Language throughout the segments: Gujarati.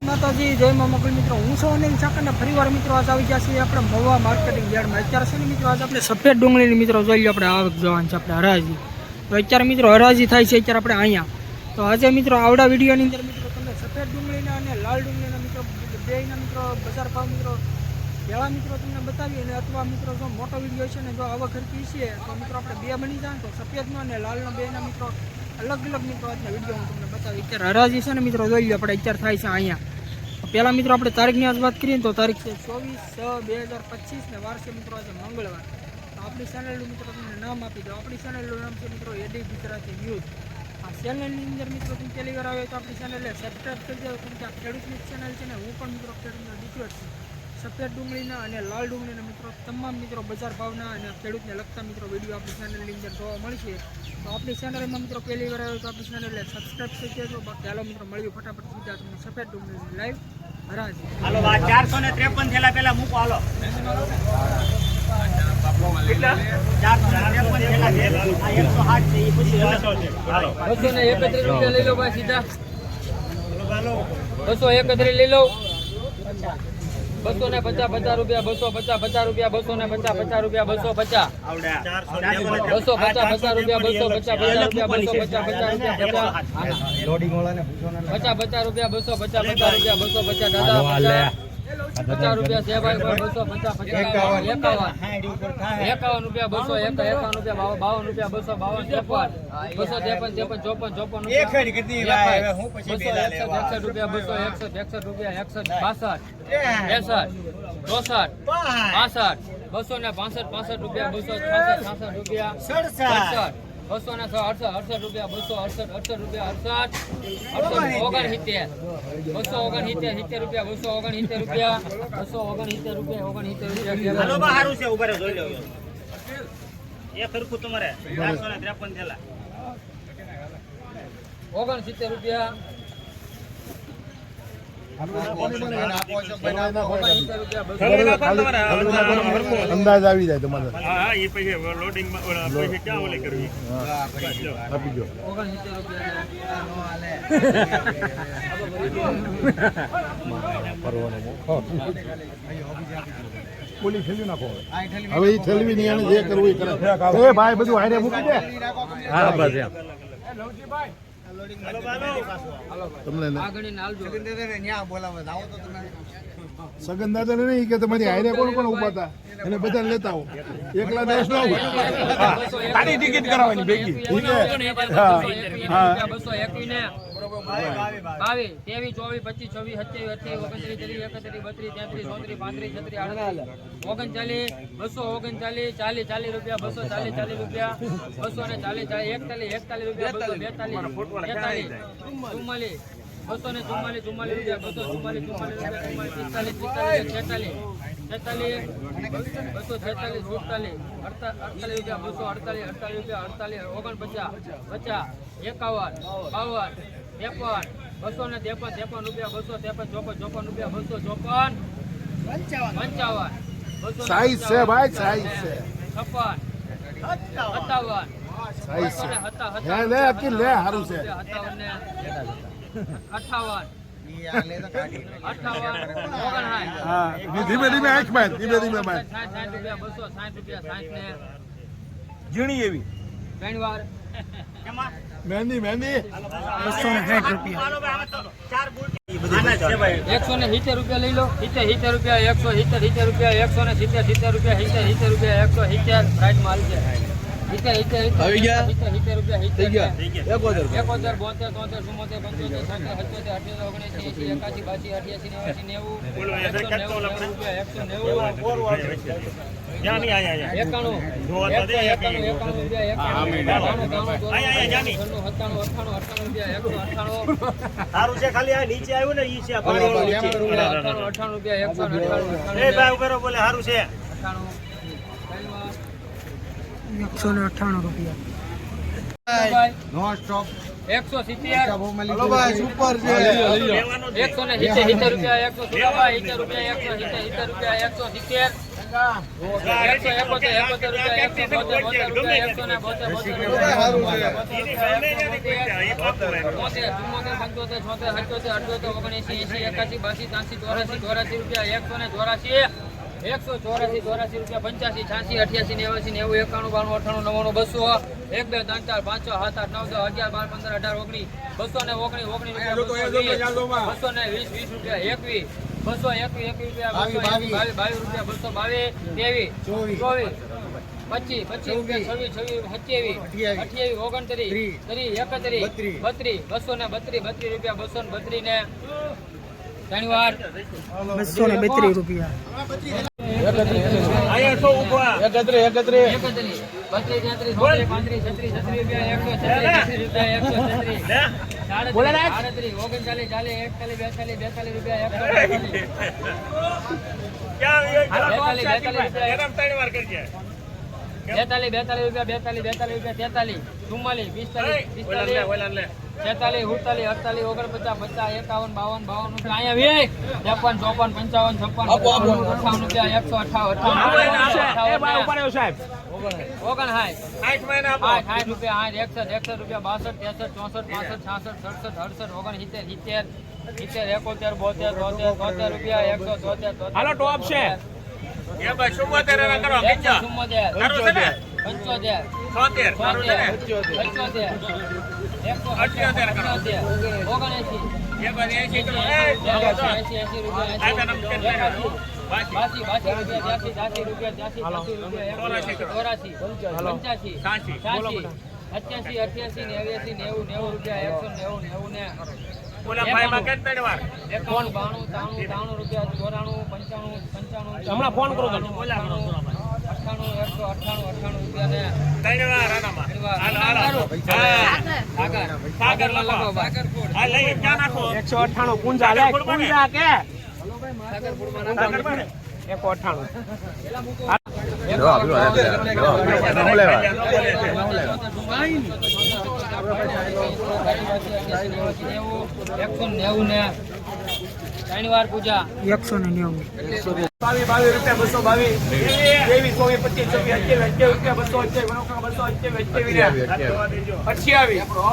માતાજી, જય મા મોગલ મિત્રો, હું છું અનિલ ચાકર. ફરીવાર મિત્રો આજ આવી ગયા છીએ આપણે મહુવા માર્કેટિંગ યાર્ડમાં. અત્યારે છે ને મિત્રો આજ આપણે સફેદ ડુંગળીની મિત્રો જોઈ લો, આપણે આવક જોવાની છે આપણે હરાજી. તો અત્યારે મિત્રો હરાજી થાય છે અત્યારે આપણે અહીંયા. તો આજે મિત્રો આવડા વિડીયોની અંદર મિત્રો તમને સફેદ ડુંગળીના અને લાલ ડુંગળીના મિત્રો બેયના મિત્રો બજાર ભાવ મિત્રો પહેલાં મિત્રો તમને બતાવીએ. અને અથવા મિત્રો જો મોટો વિડીયો છે ને જો આવક હરકી છે તો મિત્રો આપણે બે બની જાય તો સફેદનો અને લાલનો બેના મિત્રો અલગ અલગ મિત્રો આજના વિડીયો હું તમને બતાવી. અત્યારે હરાજી છે ને મિત્રો જોઈ લો આપણે અત્યારે થાય છે અહીંયા. પહેલાં મિત્રો આપણે તારીખની આજ વાત કરીએ તો તારીખ છે 24/6/2025 ને વાર છે મિત્રો આજે મંગળવાર. તો આપણી ચેનલનું મિત્રો તમને નામ આપી દો. આપણી ચેનલનું નામ છે મિત્રો એડી ગુજરાતી ન્યૂઝ. આ ચેનલની અંદર મિત્રો તમે પહેલી વાર આવ્યો તો આપણી ચેનલને સબસ્ક્રાઈબ કરી દો, કેમ કે આ ખેડૂતની ચેનલ છે ને હું પણ મિત્રો ખેડૂતનો દીકરો જ છું. સફેદ ડુંગળીના અને લાલ ડુંગળીના મિત્રો તમામ મિત્રો બજાર ભાવના અને ખેડૂતને લગતા મિત્રો વિડીયો આપણી ચેનલની અંદર જોવા મળશે. તો આપણી ચેનલમાં મિત્રો પહેલી વાર આવ્યો તો આપણી ચેનલને સબસ્ક્રાઈબ કરી દેજો. બાકી હાલો મિત્રો મળ્યું ફટાફટ સીધા તમને સફેદ ડુંગળીની લાઈવ હરાજી. હાલો 453 થેલા પહેલા મૂકો. હાલો કેટલા 453 થેલા છે. આ 108 છે. એ પછી હાલો 231 રૂપિયા લઈ લો ભાઈ સીધા. હાલો 231 લઈ લો. 250 રૂપિયા 250 રૂપિયા 250 રૂપિયા 250 આવડા 250 રૂપિયા 250 રૂપિયા લોડિંગ વાળાને પૂછો ને 50 રૂપિયા 250 રૂપિયા 250 દાદા 50 રૂપિયા છે ભાઈ 250 51 રૂપિયા 251 રૂપિયા 52 રૂપિયા 252 54 એક ખડી કેટલી ભાઈ હું પછી બેલા લેવા 61 રૂપિયા 261 રૂપિયા 61 62 63 64 65 265 રૂપિયા 266 રૂપિયા 67 268 રૂપિયા 268 રૂપિયા 69 269 રૂપિયા 269 રૂપિયા હાલો બા હારું છે. ઉભા રહો જોઈ લો. એ ખરખું તમારે 453 થેલા 69 રૂપિયા અંદાજ આવી જાય તમારે. હા એ પછી લોડિંગ પછી ક્યાં ઓલે કરવી આપી દો. 69 બોલી ઠેલવી નાખો. હવે એ ઠેલવી નહીં, એને જે કરવું એ કરે. એ ભાઈ બધું આઈને મૂકી દે. હા બસ એમ. તમને સગન દાદા ને નહીં કે તમારી હારે કોણ કોણ ઉભા હતા એને બધા લેતા આવો. એકલા દેશ ના તારી ટિકિટ કરાવવાની ભેગી. ઠીક છે. હા 221 22 23 24 25 26 27 28 29 30 31 32 33 34 35 39 40 રૂપિયા 240 સાઈઝ છે ભાઈ, સાઈઝ છે. 56 સાઈઝ છે. લે અકી લે સારું છે. 58 હા ધીમે ધીમે આંખ માં ધીમે ધીમે માં 60 રૂપિયા 60 ને ઝીણી એવી ત્રણ વાર મહેંદી 260 રૂપિયા હાલો બા આમાં તો 4 બોલતી આના છે ભાઈ 170 રૂપિયા લઈ લો. 70 રૂપિયા 170 રૂપિયા 170 રૂપિયા 170 રૂપિયા 170 રાઈટ માલ છે. 70 ગયા 70 રૂપિયા થઈ ગયા 71 72 73 74 75 77 જ્યાં નહીં આયા 91 જોવા તો દે 91 સારું છે. ખાલી આ નીચે આવ્યું ને ઈ છે આ પાણી વાળું નીચે 98 રૂપિયા 198 એ ભાઈ ઉભેરો બોલે સારું છે 198 રૂપિયા નો સ્ટોપ 170 હલો ભાઈ સુપર છે. 170 રૂપિયા 170 રૂપિયા 170 રૂપિયા 170 ₹184 85 86 88 89 91 91 92 93 94 1 2 3 4 5 6 7 8 9 10 11 12 15 18 19 219 220 રૂપિયા 21 રૂપિયા 22 રૂપિયા 23 24 25 રૂપિયા 26 27 28 29 30 31 રૂપિયા 232 ને ઘણી વાર 232 રૂપિયા હમણાં ફોન કરો તમે 198 પૂંજા લે પૂંજા કે 190 22 રૂપિયા 222 23 28 29 30 31 32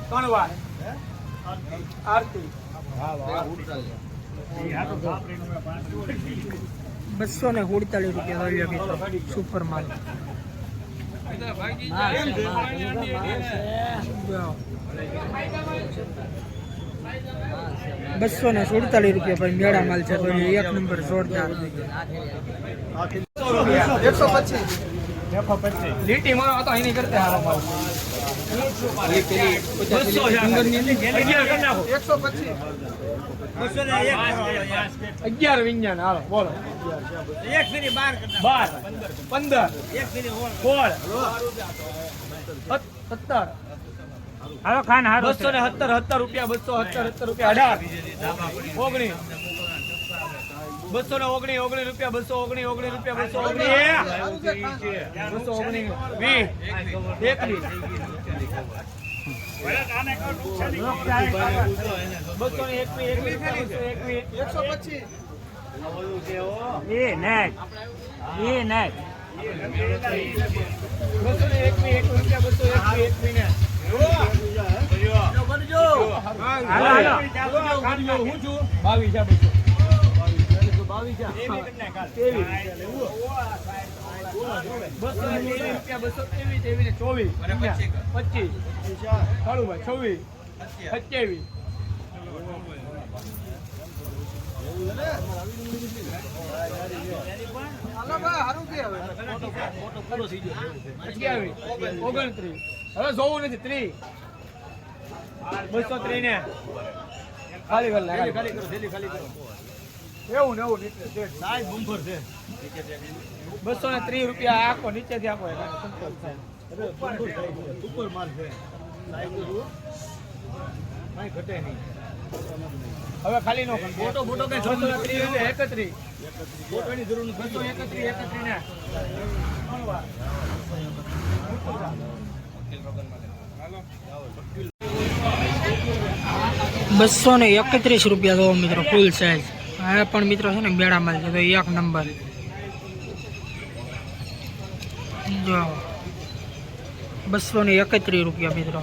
33 આરતી 247 રૂપિયા સુપર માલ 247 રૂપિયા ભાઈ મેળા માલ છે તો એક નંબર જોરદાર 125 લીટી મારો હતો એની કરતા હારો માલ 11 વિඥાન હાલો બોલો 15 17 હાલો ખાન હારો 270 રૂપિયા 270 રૂપિયા 18 219 રૂપિયા 219 રૂપિયા 221 હવે જોવું નથી 30 230 ને ખાલી કર એવું ને એવું સાહેબ બમ્ફર છે 230 રૂપિયા આખો નીચેથી આપો ઉપર માલ છે સાહેબ કાંઈ ઘટે નહીં હવે ખાલી નો ફોટો કઈ 230 ફોટોની જરૂર નથી 231 ને 231 રૂપિયા જો મિત્રો ફૂલ સાઈઝ આ પણ મિત્રો છે ને બેડા માલ છે તો એક નંબર જો 231 રૂપિયા મિત્રો